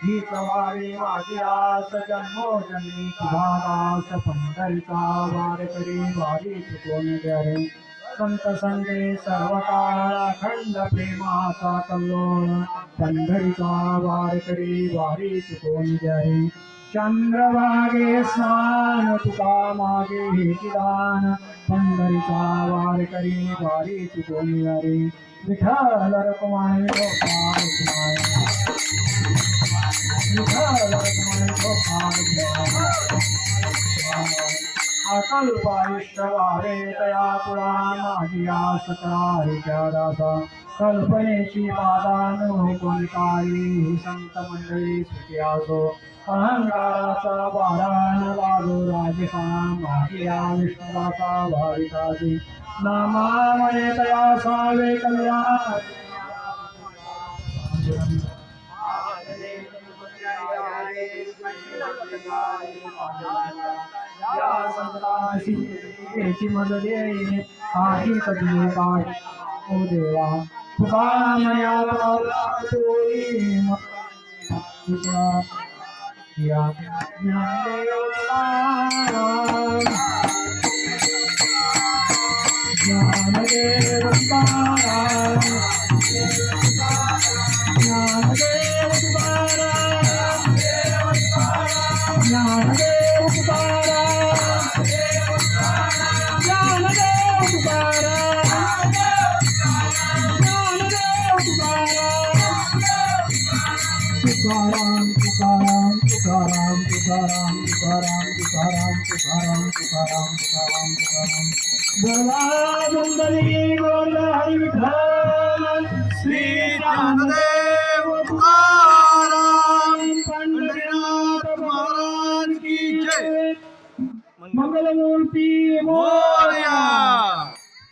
ही सवारी माझ्यास जन्मोजन्मी तुझादास पंढरीचा वारकरी वारी चुकवून द्या रे. संत संगे सर्वकाळ अखंड प्रेमाचा कल्लोळ पंढरीचा वारकरी वारी चुकवून द्या रे. चंद्रभागे स्नान तुका मागे हेची दान पंढरीचा वारकरी वारी चुकवून द्या रे. विठ्ठल रखुमाई गोपाळ अकल्पायुष्यवारे तया पुरा माझी आस करारी दासा. कल्पनेची बाधा कोणताही संत मंडळी सुखी असो. अहंकाराचा बारान लागो राजसा माझी या विष्णुदासा भाविकासी. नामामणे तया सावे कल्याण या संताशी याची मदत येईल आधी कधी काय ओ देवा. तुका मर्यादा तोई या ज्ञानदेवता ज्ञानदेव तुकाराम ज्ञानदेव तुकाराम ज्ञानदेव तुकाराम ज्ञानदेव तुकाराम ज्ञानदेव तुकाराम तुकाराम तुकाराम तुकाराम तुकाराम तुकाराम तुकाराम तुकाराम तुकाराम तुकाराम तुकाराम. बोला मंगली बोल हरी विठ्ठल श्री ज्ञानदेव तुकाराम.